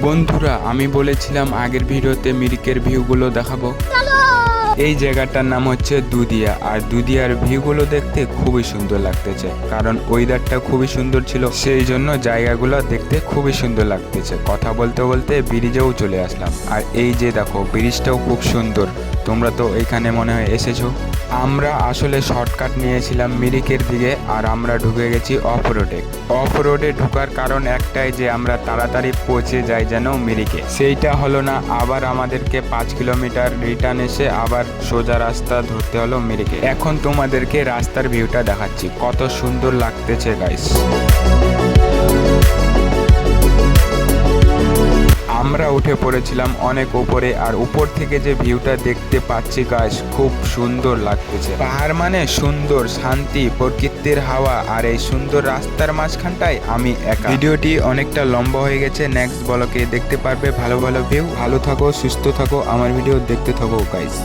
বন্ধুরা, আমি বলেছিলাম আগের ভিডিওতে মিরিকের ভিউগুলো দেখাবো। এই জায়গাটার নাম হচ্ছে দুদিয়া, আর দুদিয়ার ভিউগুলো দেখতে খুবই সুন্দর লাগতেছে, কারণ ওয়েদারটা খুবই সুন্দর ছিল, সেই জন্য জায়গাগুলো দেখতে খুবই সুন্দর লাগতেছে। কথা বলতে বলতে ব্রিজেও চলে আসলাম, আর এই যে দেখো ব্রিজটাও খুব সুন্দর। তোমরা তো এখানে মনে হয় এসেছো। আমরা আসলে শর্টকাট নিয়েছিলাম মিরিকের দিকে, আর আমরা ঢুকে গেছি অফ রোডে। অফ রোডে ঢোকার কারণ একটাই, যে আমরা তাড়াতাড়ি পৌঁছে যাই যেন মিরিকে। সেইটা হলো না, আবার আমাদেরকে 5 কিলোমিটার রিটার্ন এসে আবার সোজা রাস্তা ধরতে হলো মিরিকে। এখন তোমাদেরকে রাস্তার ভিউটা দেখাচ্ছি, কত সুন্দর লাগতেছে গাইস। আমরা উঠে পড়েছিলাম অনেক উপরে, আর উপর থেকে যে ভিউটা দেখতে পাচ্ছি গাইস, খুব সুন্দর লাগতেছে। পাহাড় মানে সুন্দর, শান্তি, প্রকৃতির হাওয়া, আর এই সুন্দর রাস্তার মাঝখানটায় আমি একা। ভিডিওটি অনেকটা লম্বা হয়ে গেছে, নেক্সট ব্লগে দেখতে পারবে ভালো ভালো ভিউ। ভালো থাকো, সুস্থ থাকো, আমার ভিডিও দেখতে থাকো গাইস।